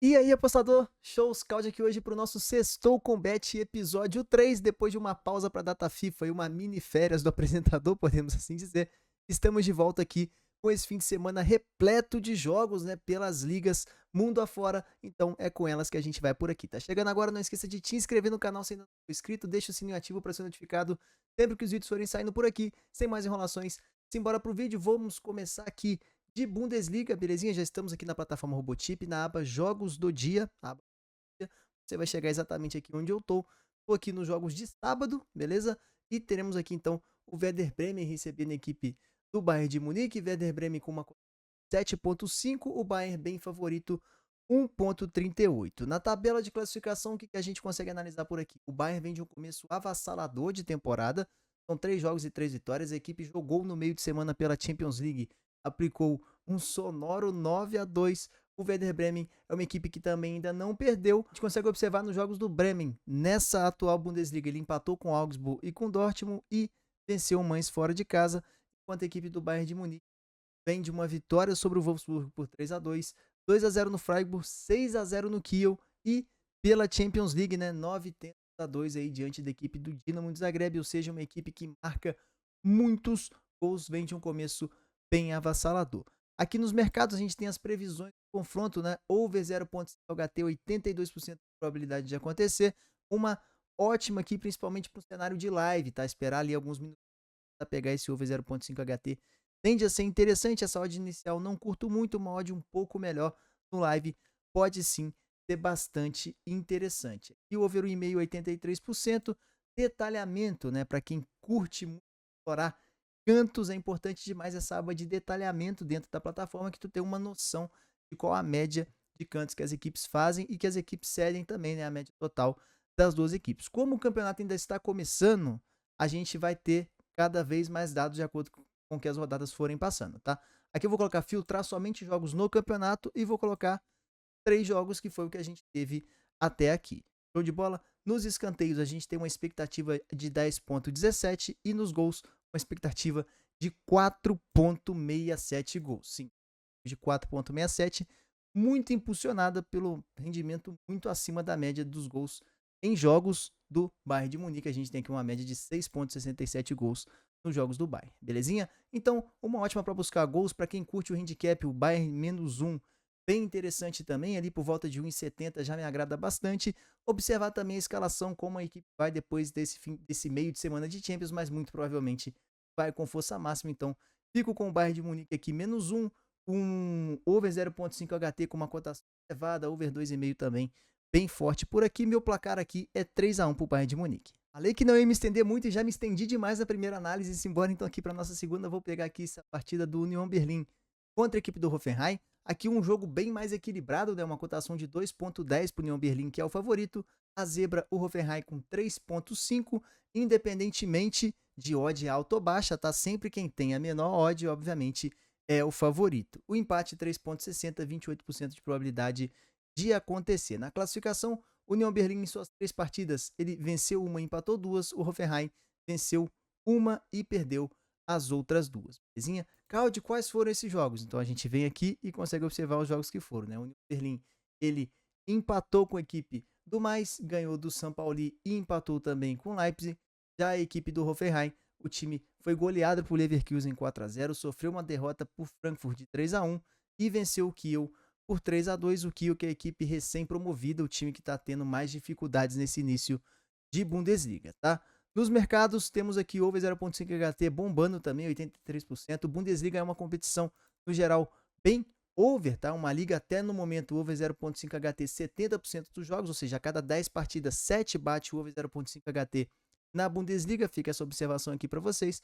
E aí, apostador, show scout aqui hoje para o nosso Sextou com Bet episódio 3, depois de uma pausa para a data FIFA e uma mini férias do apresentador, podemos assim dizer. Estamos de volta aqui com esse fim de semana repleto de jogos, né, pelas ligas mundo afora, então é com elas que a gente vai por aqui. Tá chegando agora, não esqueça de te inscrever no canal se ainda não for inscrito, deixa o sininho ativo para ser notificado sempre que os vídeos forem saindo por aqui. Sem mais enrolações, simbora pro vídeo, vamos começar aqui de Bundesliga, belezinha? Já estamos aqui na plataforma Robotip, na aba Jogos do Dia. Você vai chegar exatamente aqui onde eu tô. Tô aqui nos jogos de sábado, beleza? E teremos aqui então o Werder Bremen recebendo a equipe do Bayern de Munique. Werder Bremen com uma 7,5, o Bayern bem favorito 1,38. Na tabela de classificação, o que a gente consegue analisar por aqui? O Bayern vem de um começo avassalador de temporada, são 3 jogos e 3 vitórias, a equipe jogou no meio de semana pela Champions League, aplicou um sonoro 9-2. O Werder Bremen é uma equipe que também ainda não perdeu. A gente consegue observar nos jogos do Bremen, nessa atual Bundesliga, ele empatou com Augsburg e com Dortmund e venceu o Mainz fora de casa, enquanto a equipe do Bayern de Munique vem de uma vitória sobre o Wolfsburg por 3-2, 2-0 no Freiburg, 6-0 no Kiel e pela Champions League, né, 9-2 aí diante da equipe do Dinamo de Zagreb, ou seja, uma equipe que marca muitos gols, vem de um começo bem avassalador. Aqui nos mercados a gente tem as previsões do confronto, né? Over 0,5 HT, 82% de probabilidade de acontecer. Uma ótima aqui, principalmente para o cenário de live, tá? Esperar ali alguns minutos para pegar esse over 0,5 HT. Tende a ser interessante essa odd inicial, não curto muito, uma odd um pouco melhor no live pode sim ser bastante interessante. E o over 1,5, 83%. Detalhamento, né? Para quem curte muito explorar cantos, é importante demais essa aba de detalhamento dentro da plataforma, que tu tem uma noção de qual a média de cantos que as equipes fazem e que as equipes cedem também, né? A média total das duas equipes. Como o campeonato ainda está começando, a gente vai ter cada vez mais dados de acordo com que as rodadas forem passando, tá? Aqui eu vou colocar filtrar somente jogos no campeonato e vou colocar 3 jogos que foi o que a gente teve até aqui. Show de bola? Nos escanteios a gente tem uma expectativa de 10,17 e nos gols uma expectativa de 4,67 gols. Sim, de 4,67, muito impulsionada pelo rendimento muito acima da média dos gols em jogos do Bayern de Munique. A gente tem aqui uma média de 6,67 gols nos jogos do Bayern, belezinha? Então, uma ótima para buscar gols para quem curte o handicap, o Bayern -1, bem interessante também, ali por volta de 1,70 já me agrada bastante. Observar também a escalação, como a equipe vai depois desse meio de semana de Champions, mas muito provavelmente vai com força máxima, então fico com o Bayern de Munique aqui -1, um over 0,5 HT com uma cotação elevada, over 2,5 também, bem forte por aqui. Meu placar aqui é 3-1 para o Bayern de Munique. Falei que não ia me estender muito e já me estendi demais na primeira análise. Simbora então aqui para nossa segunda, vou pegar aqui essa partida do Union Berlin contra a equipe do Hoffenheim. Aqui um jogo bem mais equilibrado, né? Uma cotação de 2,10 para o Union Berlin, que é o favorito. A zebra, o Hoffenheim com 3,5, independentemente de odd alta ou baixa, tá? Sempre quem tem a menor odd, obviamente, é o favorito. O empate 3,60, 28% de probabilidade de acontecer. Na classificação, o Union Berlin em suas 3 partidas, ele venceu uma e empatou 2, o Hoffenheim venceu uma e perdeu as outras 2. Belezinha? Claudio, quais foram esses jogos? Então a gente vem aqui e consegue observar os jogos que foram, né? O Union Berlin, ele empatou com a equipe do Mais, ganhou do São Paulo e empatou também com o Leipzig. Já a equipe do Hoffenheim, o time foi goleado por Leverkusen 4-0, sofreu uma derrota por Frankfurt de 3-1 e venceu o Kiel por 3-2. O Kiel, que é a equipe recém-promovida, o time que está tendo mais dificuldades nesse início de Bundesliga, tá? Nos mercados, temos aqui over 0,5 HT bombando também, 83%. Bundesliga é uma competição, no geral, bem over, tá? Uma liga até no momento over 0,5 HT, 70% dos jogos, ou seja, a cada 10 partidas, 7 bate o over 0,5 HT na Bundesliga. Fica essa observação aqui para vocês.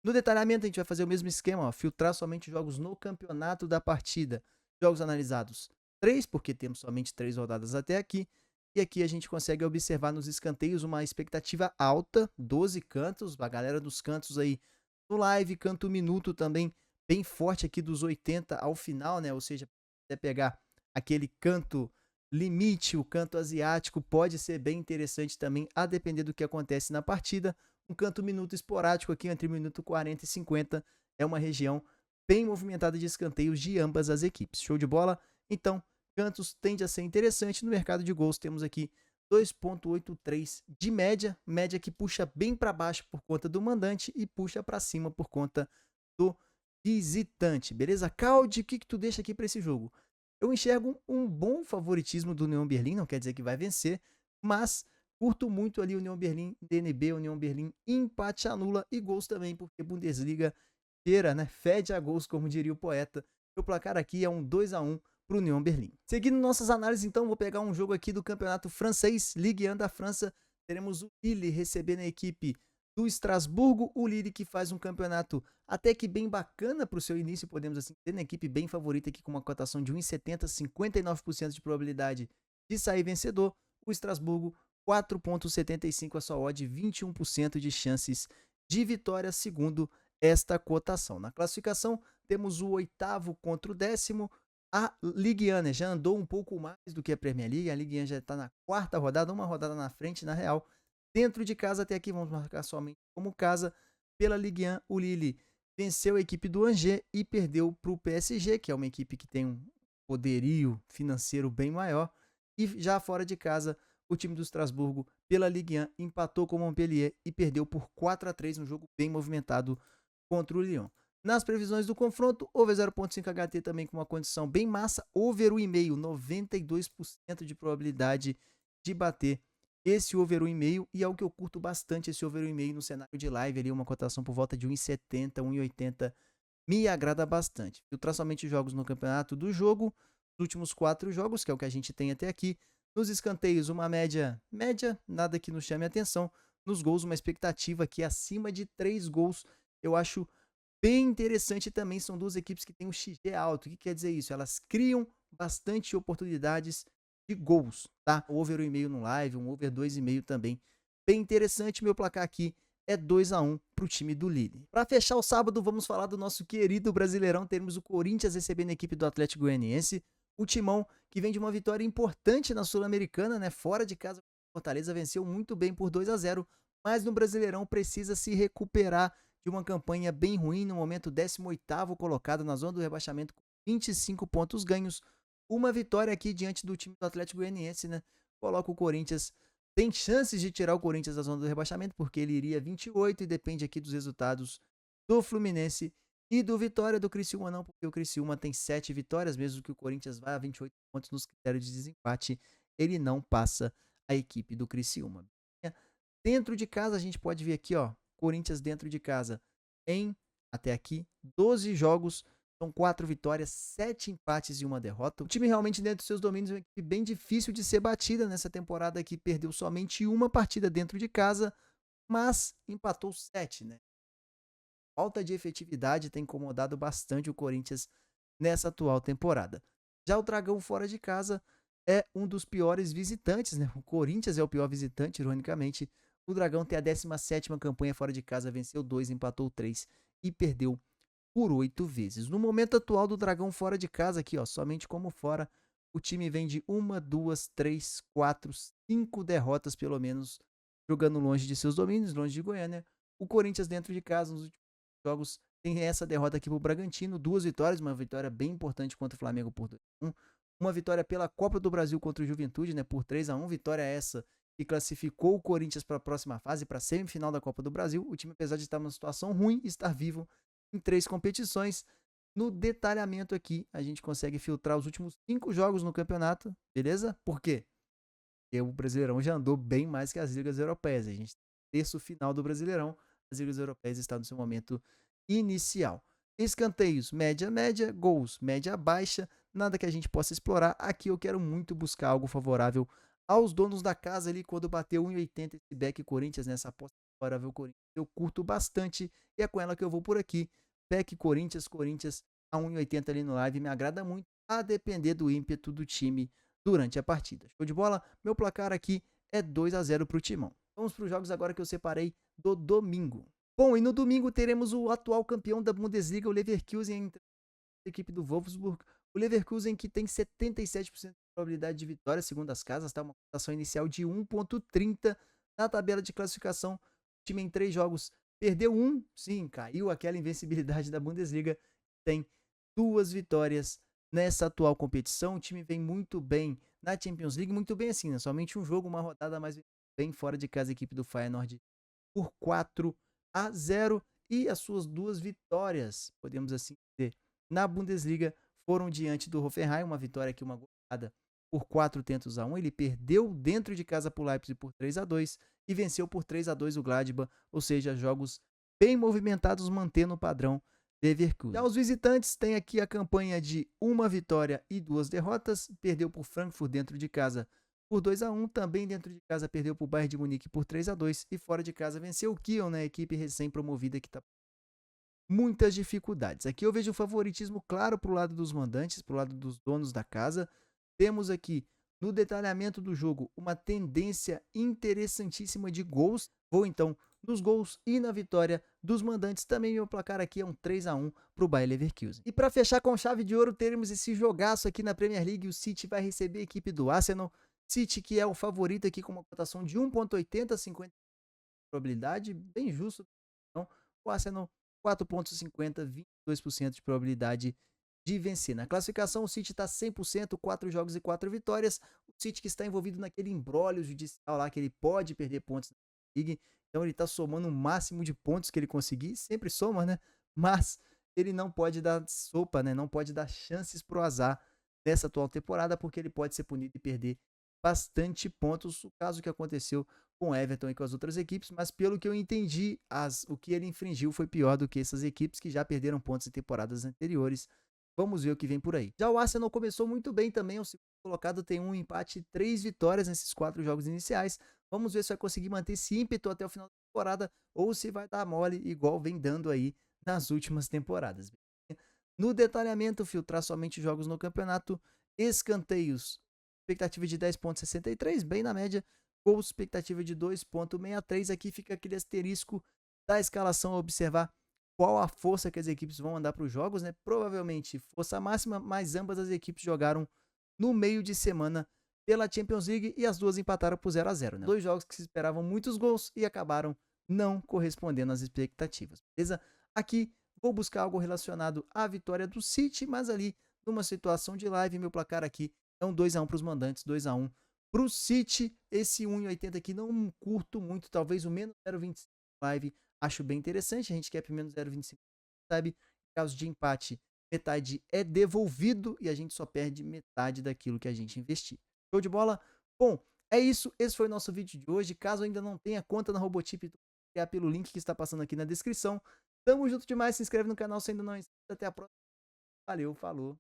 No detalhamento, a gente vai fazer o mesmo esquema, ó, filtrar somente jogos no campeonato da partida. Jogos analisados 3, porque temos somente 3 rodadas até aqui. E aqui a gente consegue observar nos escanteios uma expectativa alta, 12 cantos, a galera dos cantos aí no live, canto minuto também bem forte aqui dos 80 ao final, né? Ou seja, até pegar aquele canto limite, o canto asiático, pode ser bem interessante também, a depender do que acontece na partida. Um canto minuto esporádico aqui entre minuto 40 e 50 é uma região bem movimentada de escanteios de ambas as equipes. Show de bola? Então, cantos tende a ser interessante. No mercado de gols temos aqui 2,83 de média, média que puxa bem para baixo por conta do mandante e puxa para cima por conta do visitante, beleza? Caldi, o que que tu deixa aqui para esse jogo? Eu enxergo um bom favoritismo do União Berlim, não quer dizer que vai vencer, mas curto muito ali o União Berlim, DNB, União Berlim, empate anula e gols também, porque Bundesliga cheira, né? Fede a gols, como diria o poeta. O placar aqui é um 2-1 para o União Berlim. Seguindo nossas análises, então, vou pegar um jogo aqui do campeonato francês, Ligue 1 da França. Teremos o Lille recebendo a equipe do Estrasburgo, o Lille que faz um campeonato até que bem bacana para o seu início, podemos assim ter, uma equipe bem favorita aqui com uma cotação de 1,70, 59% de probabilidade de sair vencedor. O Estrasburgo, 4,75 a sua odd, 21% de chances de vitória, segundo esta cotação. Na classificação, temos o 8º contra o 10º. A Ligue 1, né, já andou um pouco mais do que a Premier League. A Ligue 1 já está na 4ª rodada, uma rodada na frente, na real. Dentro de casa, até aqui vamos marcar somente como casa. Pela Ligue 1, o Lille venceu a equipe do Angers e perdeu para o PSG, que é uma equipe que tem um poderio financeiro bem maior. E já fora de casa, o time do Estrasburgo, pela Ligue 1, empatou com o Montpellier e perdeu por 4-3, um jogo bem movimentado contra o Lyon. Nas previsões do confronto, over 0,5 HT também com uma condição bem massa, over 1,5, 92% de probabilidade de bater esse over 1,5, e é o que eu curto bastante, esse over 1,5 no cenário de live, ali uma cotação por volta de 1,70, 1,80, me agrada bastante. Filtrar somente jogos no campeonato do jogo, os últimos 4 jogos, que é o que a gente tem até aqui. Nos escanteios, uma média, nada que nos chame a atenção. Nos gols, uma expectativa aqui acima de 3 gols, eu acho bem interessante também. São duas equipes que têm um XG alto. O que quer dizer isso? Elas criam bastante oportunidades de gols, tá? Over 1,5 no live, um over 2,5 também. Bem interessante, meu placar aqui é 2-1 para o time do Lille. Para fechar o sábado, vamos falar do nosso querido Brasileirão. Teremos o Corinthians recebendo a equipe do Atlético Goianiense. O Timão, que vem de uma vitória importante na Sul-Americana, né? Fora de casa, Fortaleza venceu muito bem por 2-0, mas no Brasileirão precisa se recuperar de uma campanha bem ruim, no momento 18º colocado na zona do rebaixamento, com 25 pontos ganhos. Uma vitória aqui diante do time do Atlético Goianiense, né? Coloca o Corinthians, tem chances de tirar o Corinthians da zona do rebaixamento, porque ele iria 28 e depende aqui dos resultados do Fluminense e do Vitória. Do Criciúma não, porque o Criciúma tem 7 vitórias, mesmo que o Corinthians vá a 28 pontos nos critérios de desempate, ele não passa a equipe do Criciúma. Dentro de casa, a gente pode ver aqui, ó, Corinthians dentro de casa em, até aqui, 12 jogos, são 4 vitórias, 7 empates e 1 derrota. O time realmente dentro dos seus domínios é uma equipe bem difícil de ser batida nessa temporada aqui, perdeu somente uma partida dentro de casa, mas empatou 7, né? Falta de efetividade tem incomodado bastante o Corinthians nessa atual temporada. Já o Dragão fora de casa é um dos piores visitantes, né? O Corinthians é o pior visitante, ironicamente. O Dragão tem a 17ª campanha fora de casa, venceu 2, empatou 3 e perdeu por 8 vezes. No momento atual do Dragão fora de casa, aqui, ó, somente como fora, o time vem de 1, 2, 3, 4, 5 derrotas, pelo menos, jogando longe de seus domínios, longe de Goiânia. O Corinthians dentro de casa, nos últimos jogos, tem essa derrota aqui pro Bragantino, 2 vitórias, uma vitória bem importante contra o Flamengo por 2-1, uma vitória pela Copa do Brasil contra o Juventude, né, por 3-1, vitória essa que classificou o Corinthians para a próxima fase, para a semifinal da Copa do Brasil. O time, apesar de estar numa situação ruim, estar vivo em 3 competições. No detalhamento aqui, a gente consegue filtrar os últimos 5 jogos no campeonato, beleza? Por quê? Porque o Brasileirão já andou bem mais que as ligas europeias. A gente terço final do Brasileirão, as ligas europeias estão no seu momento inicial. Escanteios, média, gols, média baixa, nada que a gente possa explorar. Aqui eu quero muito buscar algo favorável aos donos da casa ali, quando bateu 1,80 esse back Corinthians, nessa aposta favorável Corinthians, eu curto bastante e é com ela que eu vou por aqui. Back Corinthians a 1,80 ali no live, me agrada muito, a depender do ímpeto do time durante a partida. Show de bola? Meu placar aqui é 2-0 pro Timão. Vamos para os jogos agora que eu separei do domingo. Bom, e no domingo teremos o atual campeão da Bundesliga, o Leverkusen, entre a equipe do Wolfsburg. O Leverkusen, que tem 77% de probabilidade de vitória, segundo as casas, tá? Uma cotação inicial de 1,30 na tabela de classificação. O time em 3 jogos perdeu 1, sim, caiu aquela invencibilidade da Bundesliga. Tem 2 vitórias nessa atual competição. O time vem muito bem na Champions League, muito bem assim, né? Somente um jogo, uma rodada, mas bem fora de casa a equipe do Feyenoord por 4-0 e as suas duas vitórias, podemos assim dizer, na Bundesliga foram diante do Hoffenheim, uma vitória aqui, uma goleada por 4-1. Ele perdeu dentro de casa para o Leipzig por 3-2 e venceu por 3-2 o Gladbach, ou seja, jogos bem movimentados, mantendo o padrão Leverkusen. Já os visitantes têm aqui a campanha de uma vitória e 2 derrotas, perdeu por Frankfurt dentro de casa por 2-1, também dentro de casa perdeu para o Bayern de Munique por 3-2 e fora de casa venceu o Kiel, né, equipe recém-promovida que está muitas dificuldades. Aqui eu vejo um favoritismo claro para o lado dos mandantes, para o lado dos donos da casa. Temos aqui no detalhamento do jogo uma tendência interessantíssima de gols. Vou então nos gols e na vitória dos mandantes. Também meu placar aqui é um 3-1 para o Bayer Leverkusen. E para fechar com chave de ouro, teremos esse jogaço aqui na Premier League. O City vai receber a equipe do Arsenal. City que é o favorito aqui com uma cotação de 1.80, 50 probabilidade, bem justo. Então, o Arsenal 4.50, 22% de probabilidade de vencer. Na classificação, o City está 100%, 4 jogos e 4 vitórias. O City que está envolvido naquele imbróglio judicial lá, que ele pode perder pontos na Liga. Então ele está somando o máximo de pontos que ele conseguir, sempre soma, né? Mas ele não pode dar sopa, né? Não pode dar chances pro azar nessa atual temporada, porque ele pode ser punido e perder bastante pontos, o caso que aconteceu com o Everton e com as outras equipes, mas pelo que eu entendi, o que ele infringiu foi pior do que essas equipes que já perderam pontos em temporadas anteriores. Vamos ver o que vem por aí. Já o Arsenal começou muito bem também, o segundo colocado tem um empate e 3 vitórias nesses 4 jogos iniciais. Vamos ver se vai conseguir manter esse ímpeto até o final da temporada ou se vai dar mole igual vem dando aí nas últimas temporadas. No detalhamento, filtrar somente jogos no campeonato, escanteios, expectativa de 10.63, bem na média, gols, expectativa de 2.63, aqui fica aquele asterisco da escalação a observar qual a força que as equipes vão andar para os jogos, né? Provavelmente força máxima, mas ambas as equipes jogaram no meio de semana pela Champions League e as duas empataram por 0-0, né? Dois jogos que se esperavam muitos gols e acabaram não correspondendo às expectativas, beleza? Aqui vou buscar algo relacionado à vitória do City, mas ali numa situação de live, meu placar aqui é um 2-1 para os mandantes, 2-1 para o City. Esse 1,80 aqui não curto muito, talvez o menos 0,25 live acho bem interessante. A gente quer pelo menos 0,25, sabe? Em caso de empate, metade é devolvido e a gente só perde metade daquilo que a gente investir. Show de bola? Bom, é isso. Esse foi o nosso vídeo de hoje. Caso ainda não tenha conta na Robotip, é pelo link que está passando aqui na descrição. Tamo junto demais. Se inscreve no canal se ainda não é inscrito. Até a próxima. Valeu, falou.